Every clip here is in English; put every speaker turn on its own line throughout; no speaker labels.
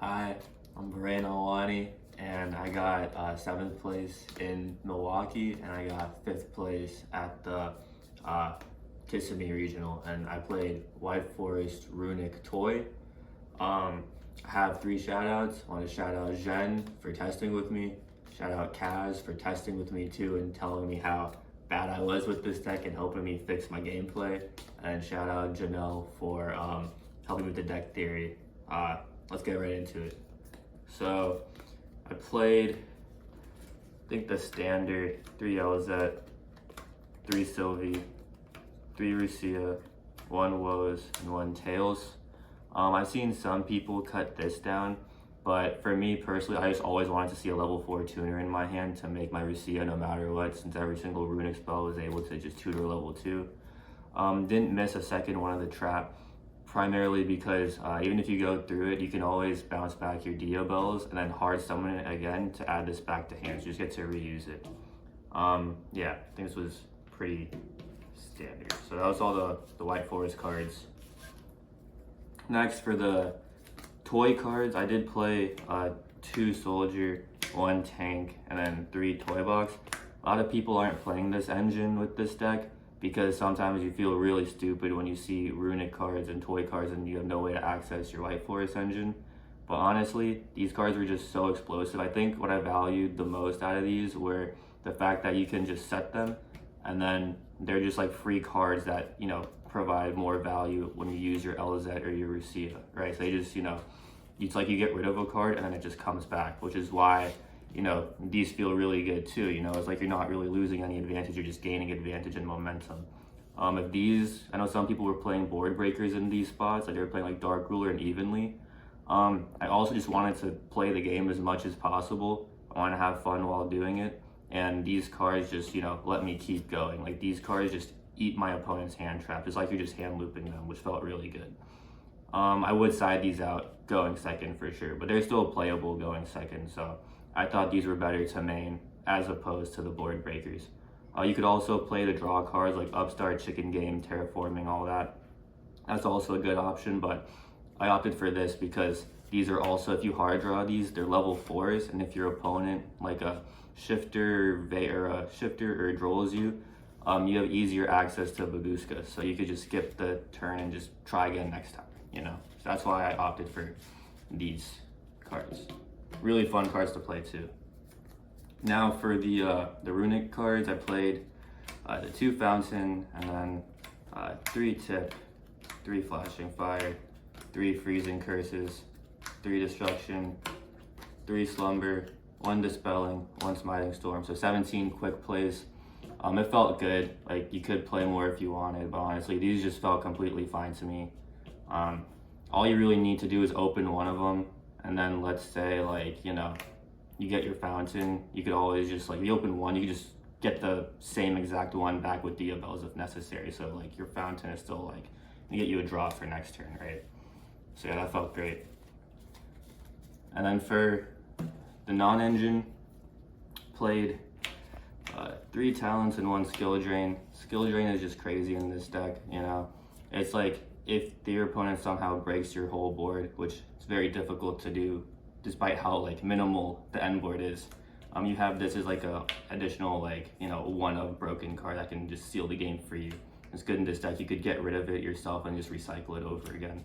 Hi, I'm Viren Alwani, and I got 7th place in Milwaukee, and I got 5th place at the uh, Kissimmee Regional, and I played White Forest Runick toy. I have 3 shout outs. I want to shout out Jen for testing with me, shout out Kaz for testing with me too and telling me how bad I was with this deck and helping me fix my gameplay, and shout out Janelle for helping with the deck theory. Let's get right into it. So I played, I think the standard 3 Elzet, 3 Sylvie, 3 Rucia, 1 Woes, and 1 Tails. I've seen some people cut this down, but for me personally, I just always wanted to see a level 4 tuner in my hand to make my Rucia no matter what, since every single runic spell was able to just tutor level 2. Didn't miss a second one of the trap, primarily because even if you go through it, you can always bounce back your Dia Bells and then hard summon it again to add this back to hand. So you just get to reuse it. Yeah, I think this was pretty standard. So that was all the White Forest cards. Next, for the toy cards, I did play 2 Soldier, 1 Tank, and then 3 Toy Box. A lot of people aren't playing this engine with this deck, because sometimes you feel really stupid when you see runic cards and toy cards and you have no way to access your White Forest engine. But honestly, these cards were just so explosive. I think what I valued the most out of these were the fact that you can just set them, and then they're just like free cards that, you know, provide more value when you use your Elzet or your Rucia, right? So they just, you know, it's like you get rid of a card and then it just comes back, which is why, you know, these feel really good too. You know, it's like you're not really losing any advantage, you're just gaining advantage and momentum. If these, I know some people were playing board breakers in these spots, like they were playing like Dark Ruler and Evenly. I also just wanted to play the game as much as possible. I want to have fun while doing it, and these cards just, you know, let me keep going. Like these cards just eat my opponent's hand trap. It's like you're just hand looping them, which felt really good. I would side these out going second for sure, but they're still playable going second, so I thought these were better to main as opposed to the board breakers. You could also play the draw cards like Upstart, Chicken Game, Terraforming, all that. That's also a good option, but I opted for this because these are also, if you hard draw these, they're level 4s, and if your opponent, like a shifter or drolls you, you have easier access to Baguska, so you could just skip the turn and just try again next time, you know? So that's why I opted for these cards. Really fun cards to play too. Now for the runic cards, I played the 2 Fountain, and then 3 Tip, 3 Flashing Fire, 3 Freezing Curses, 3 Destruction, 3 Slumber, 1 Dispelling, 1 Smiting Storm. So 17 quick plays. It felt good. Like you could play more if you wanted, but honestly, these just felt completely fine to me. All you really need to do is open one of them, and then let's say, like, you know, you get your Fountain, you could always just, like, if you open one, you could just get the same exact one back with Dia Bells if necessary. So like your Fountain is still like, you get you a draw for next turn, right? So yeah, that felt great. And then for the non-engine, played 3 Talents and 1 Skill Drain. Skill Drain is just crazy in this deck, you know? It's like, if your opponent somehow breaks your whole board, which is very difficult to do despite how like minimal the end board is, you have this as like a additional, like, you know, 1 of broken card that can just seal the game for you. It's good in this deck. You could get rid of it yourself and just recycle it over again.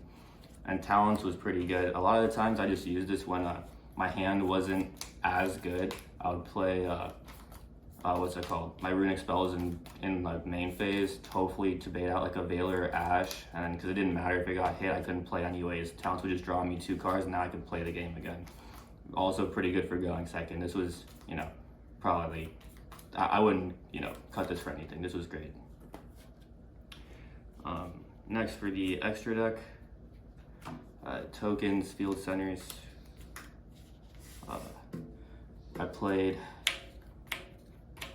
And Talents was pretty good. A lot of the times I just used this when my hand wasn't as good. I would play what's it called? My runic spells in like main phase, hopefully to bait out like a Veiler or Ash, and because it didn't matter if it got hit, I couldn't play anyways. Talents would just draw me 2 cards, and now I could play the game again. Also pretty good for going second. This was, you know, probably, I wouldn't, you know, cut this for anything. This was great. Next for the extra deck, tokens, field centers. I played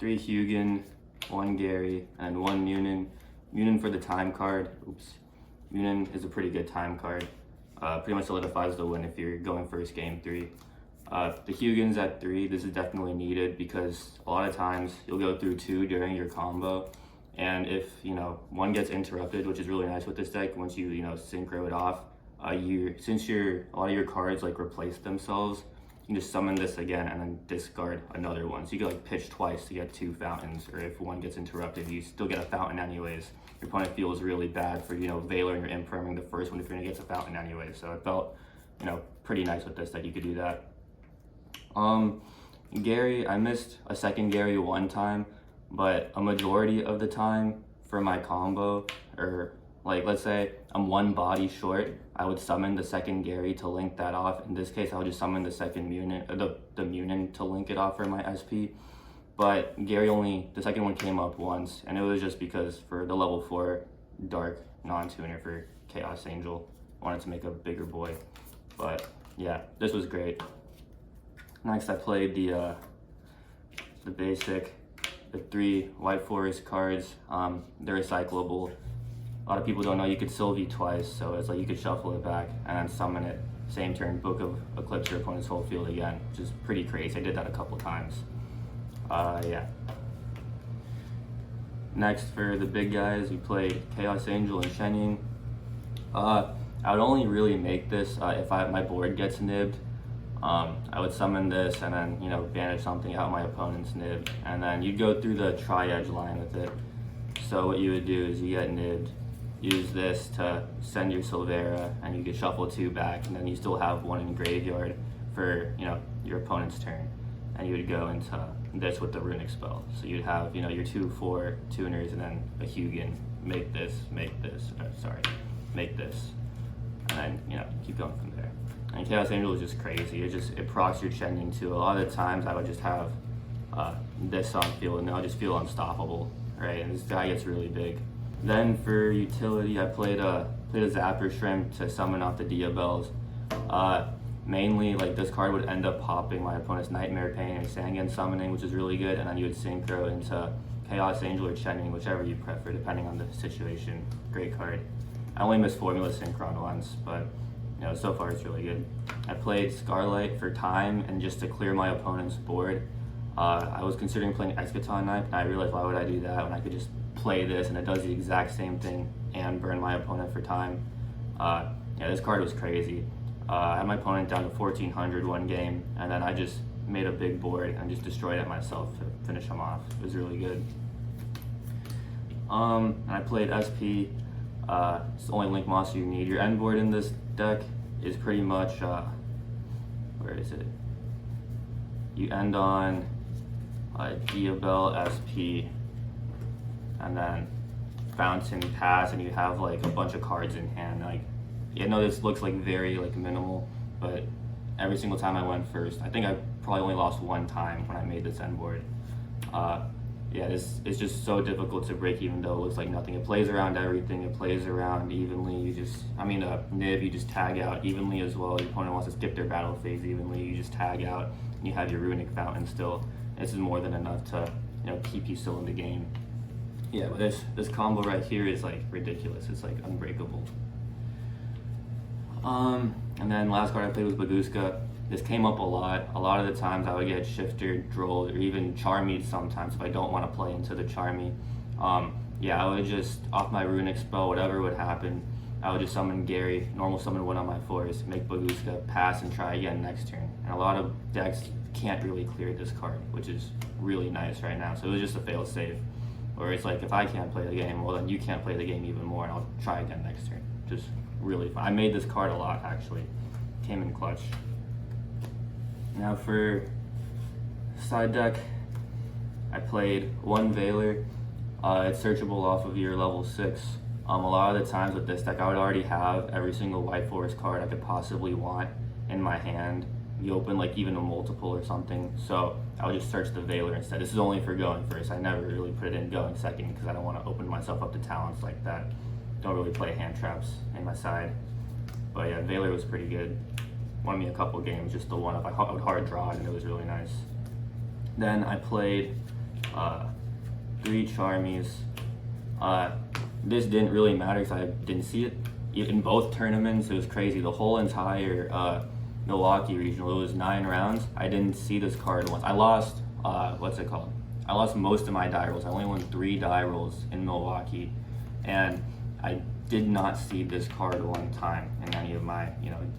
3 Hugin, 1 Gary, and 1 Munin. Munin for the time card. Oops. Munin is a pretty good time card. Pretty much solidifies the win if you're going first game 3. The Hugin's at 3. This is definitely needed because a lot of times you'll go through 2 during your combo, and if, you know, 1 gets interrupted, which is really nice with this deck, once you, you know, synchro it off, since a lot of your cards like replace themselves, you can just summon this again and then discard another one. So you can like pitch twice to get 2 fountains, or if one gets interrupted, you still get a fountain anyways. Your opponent feels really bad for, veiling or infirming the first one if you're gonna get a fountain anyway. So it felt, pretty nice with this that you could do that. Gary, I missed a second Gary one time, but a majority of the time for my combo, or like let's say I'm 1 body short, I would summon the second Gary to link that off. In this case, I would just summon the second Munin, the Munin to link it off for my SP. But the second one came up once, and it was just because for the level 4 Dark non-tuner for Chaos Angel, I wanted to make a bigger boy. But yeah, this was great. Next, I played the basic, the 3 White Forest cards. They're recyclable. A lot of people don't know you could Sylvie twice, so it's like you could shuffle it back and then summon it. Same turn, Book of Eclipse your opponent's whole field again, which is pretty crazy. I did that a couple times. Yeah. Next, for the big guys, we played Chaos Angel and Shenying. I would only really make this if my board gets nibbed. I would summon this and then, banish something out my opponent's nib. And then you'd go through the tri-edge line with it. So what you would do is you get nibbed, use this to send your Silvera, and you could shuffle 2 back, and then you still have 1 in graveyard for, your opponent's turn. And you would go into this with the Runick spell. So you'd have, your 2/4 tuners and then a Hugin, make this, make this, and then, keep going from there. And Chaos Angel is just crazy. It procs your Shenying too. A lot of the times I would just have this on field and I'll just feel unstoppable, right? And this guy gets really big. Then for utility, I played a Zapper Shrimp to summon off the Diabels. Mainly, like, this card would end up popping my opponent's Nightmare Pain and Sangan summoning, which is really good, and then you would synchro into Chaos Angel or Shenying, whichever you prefer, depending on the situation. Great card. I only missed Formula Synchron once, but so far it's really good. I played Scarlight for time and just to clear my opponent's board. I was considering playing Eschaton Knife, and I realized, why would I do that when I could just play this and it does the exact same thing and burn my opponent for time. This card was crazy. I had my opponent down to 1400 one game, and then I just made a big board and just destroyed it myself to finish him off. It was really good. And I played SP. It's the only Link monster you need. Your end board in this deck is pretty much, where is it? You end on Diabel SP, and then Fountain Pass, and you have like a bunch of cards in hand. Like, I know this looks like very minimal, but every single time I went first, I think I probably only lost 1 time when I made this end board. It's just so difficult to break, even though it looks like nothing. It plays around everything. It plays around evenly. Nib, you just tag out evenly as well. Your opponent wants to skip their battle phase evenly. You just tag out, and you have your Runick Fountain still. This is more than enough to, keep you still in the game. Yeah, but this combo right here is like ridiculous. It's like unbreakable. And then last card I played was Baguska. This came up a lot. A lot of the times I would get Shifter, Drolled, or even Charmied sometimes if I don't want to play into the Charmy. I would just, off my Runick spell, whatever would happen, I would just summon Gary, normal summon 1 on my forest, make Baguska, pass, and try again next turn. And a lot of decks can't really clear this card, which is really nice right now. So it was just a fail safe. Or it's like, if I can't play the game, well then you can't play the game even more, and I'll try again next turn. Just really fun. I made this card a lot, actually. Came in clutch. Now for side deck, I played 1 Veiler. It's searchable off of your level 6. A lot of the times with this deck, I would already have every single White Forest card I could possibly want in my hand. You open like even a multiple or something, so I would just search the Veiler instead. This is only for going first. I never really put it in going second because I don't want to open myself up to talents like that. Don't really play hand traps in my side. But yeah, Veiler was pretty good. Won me a couple games, just the one up. I would hard draw it, and it was really nice. Then I played 3 Charmies. This didn't really matter because I didn't see it in both tournaments. It was crazy. The whole entire Milwaukee regional, it was 9 rounds. I didn't see this card once. I lost, what's it called? I lost most of my die rolls. I only won 3 die rolls in Milwaukee. And I did not see this card one time in any of my,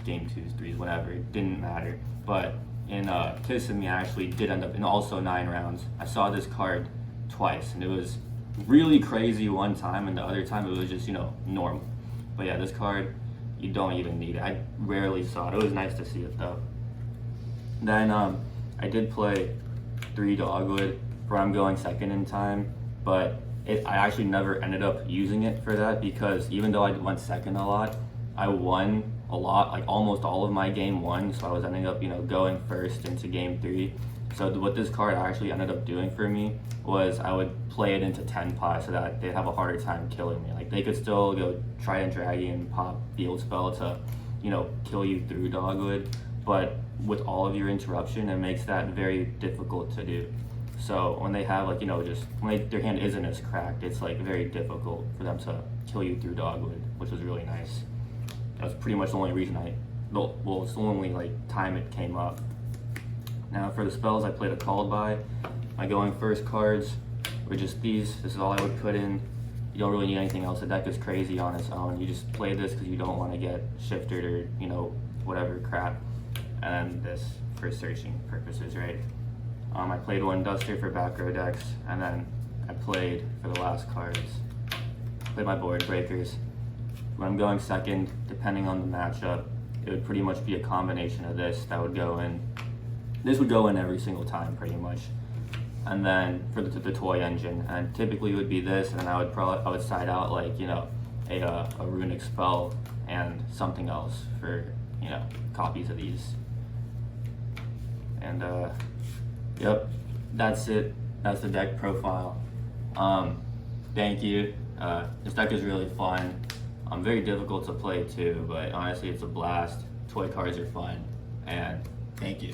game twos, threes, whatever. It didn't matter. But in Kissimmee, I actually did end up in also 9 rounds. I saw this card twice, and it was really crazy one time, and the other time it was just, normal. But yeah, this card, you don't even need it. I rarely saw it. It was nice to see it though. Then I did play 3 Dogwood, where I'm going second in time, but I actually never ended up using it for that, because even though I went second a lot, I won a lot, like almost all of my game 1, so I was ending up, going first into game 3. So what this card actually ended up doing for me was I would play it into 10 pot so that they'd have a harder time killing me. Like, they could still go try and drag and pop Field Spell to, kill you through Dogwood, but with all of your interruption, it makes that very difficult to do. So when they have, like, just when their hand isn't as cracked, it's like very difficult for them to kill you through Dogwood, which was really nice. That's pretty much the only reason it's the only like time it came up. Now for the spells, I played a Called By. My going first cards were just these. This is all I would put in. You don't really need anything else. The deck is crazy on its own. You just play this because you don't want to get shifted or, whatever crap. And then this for searching purposes, right? I played 1 Duster for back row decks, and then I played for the last cards. Played my board breakers. When I'm going second, depending on the matchup, it would pretty much be a combination of this that would go in. This would go in every single time, pretty much. And then for the toy engine, and typically it would be this, and then I would side out like a runic spell and something else for copies of these. And yep, that's it. That's the deck profile. Thank you. This deck is really fun. Very difficult to play too, but honestly it's a blast. Toy cards are fun, and thank you.